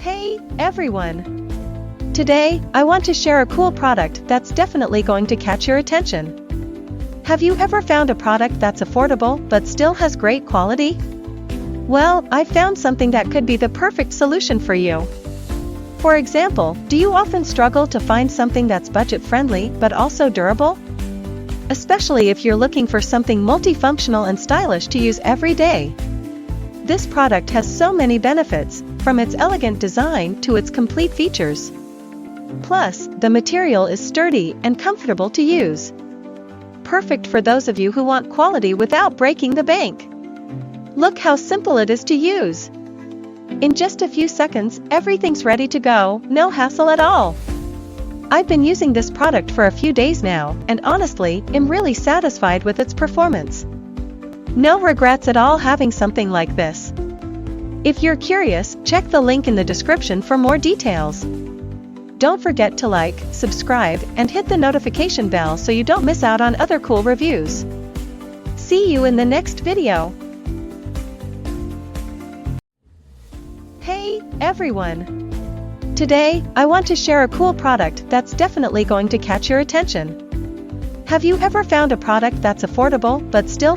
Hey, everyone! Today, I want to share a cool product that's definitely going to catch your attention. Have you ever found a product that's affordable but still has great quality? Well, I found something that could be the perfect solution for you. For example, do you often struggle to find something that's budget-friendly but also durable? Especially if you're looking for something multifunctional and stylish to use every day. This product has so many benefits, from its elegant design to its complete features. Plus, the material is sturdy and comfortable to use. Perfect for those of you who want quality without breaking the bank. Look how simple it is to use. In just a few seconds, everything's ready to go, no hassle at all. I've been using this product for a few days now, and honestly, am really satisfied with its performance. No regrets at all having something like this. If you're curious, check the link in the description for more details. Don't forget to like, subscribe, and hit the notification bell so you don't miss out on other cool reviews. See you in the next video. Hey, everyone! Today, I want to share a cool product that's definitely going to catch your attention. Have you ever found a product that's affordable but still